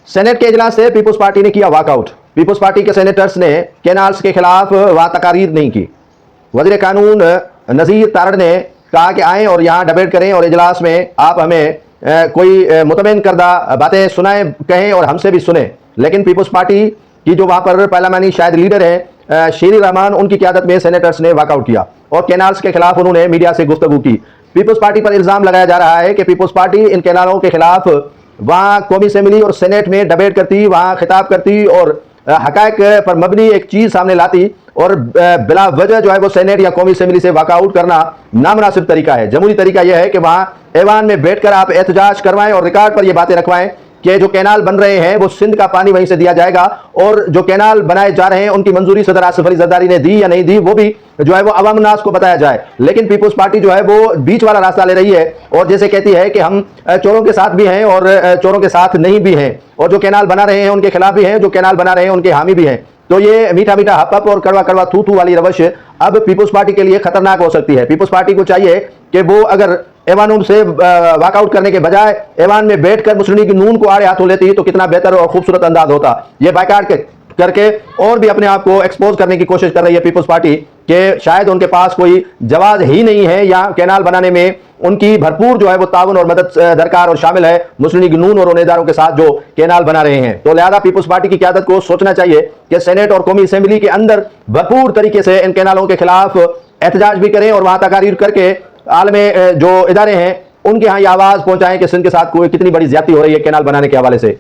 Senate के इजलास से पीपुल्स पार्टी ने किया वॉकआउट। पीपुल्स पार्टी के सेनेटर्स ने कैनाल्स के खिलाफ वहां तकारीर नहीं की। वज़ीर कानून नज़ीर तारड़ ने कहा कि आएँ और यहाँ डिबेट करें और इजलास में आप हमें कोई मुतमईन करदा बातें सुनाएं, कहें और हमसे भी सुने। लेकिन पीपुल्स पार्टी की जो वहाँ पर पार्लियामानी शायद लीडर हैं शेरी रहमान, उनकी क़यादत में सेनेटर्स ने वॉकआउट किया और कैनाल्स के खिलाफ उन्होंने मीडिया से गुफ्तगू की। पीपुल्स पार्टी पर इल्ज़ाम लगाया जा रहा है कि पीपुल्स पार्टी इन कैनालों के खिलाफ वहाँ कौमी असेंबली और सेनेट में डिबेट करती, वहाँ खिताब करती और हक़ाइक़ पर मबनी एक चीज़ सामने लाती और बिला वजह जो है वो सेनेट या कौमी असेंबली से वॉकआउट करना नामुनासिब तरीका है। जमहूरी तरीका यह है कि वहाँ ऐवान में बैठकर आप एहतजाज करवाएं और रिकॉर्ड पर ये बातें रखवाएं कि जो कैनाल बन रहे हैं वो सिंध का पानी वहीं से दिया जाएगा और जो कैनाल बनाए जा रहे हैं उनकी मंजूरी सदर आसिफ अली जरदारी ने दी या नहीं दी वो भी जो है वो अवाम नास को बताया जाए। लेकिन पीपुल्स पार्टी जो है वो बीच वाला रास्ता ले रही है और जैसे कहती है कि हम चोरों के साथ भी हैं और चोरों के साथ नहीं भी हैं, और जो कैनाल बना रहे हैं उनके खिलाफ भी हैं, जो कैनाल बना रहे हैं उनके हामी भी हैं। तो ये मीठा मीठा हप हप और कड़वा कड़वा थू थू वाली रवश अब पीपुल्स पार्टी के लिए खतरनाक हो सकती है। पीपुल्स पार्टी को चाहिए कि वो अगर ऐवानों से वॉकआउट करने के बजाय ऐवान में बैठकर मुस्लिम लीग नून को आड़े हाथों लेती तो कितना बेहतर और खूबसूरत अंदाज होता। ये बायकाट करके और भी अपने आप को एक्सपोज करने की कोशिश कर रही है पीपुल्स पार्टी कि शायद उनके पास कोई जवाब ही नहीं है या कैनाल बनाने में उनकी भरपूर जो है वो ताउन और मदद दरकार और शामिल है मुस्लिम लीग नून और उम्मीदवारों के साथ जो कैनाल बना रहे हैं। तो लिहाजा पीपुल्स पार्टी की क़यादत को सोचना चाहिए कि सेनेट और कौमी असेंबली के अंदर भरपूर तरीके से इन कैनालों के खिलाफ एहतजाज भी करें और वहां तकारीर करके आलमी जो इदारे हैं उनके यहाँ ये आवाज़ पहुंचाएं कि सिंध के साथ कोई कितनी बड़ी ज्यादती हो रही है कैनाल बनाने के हवाले से।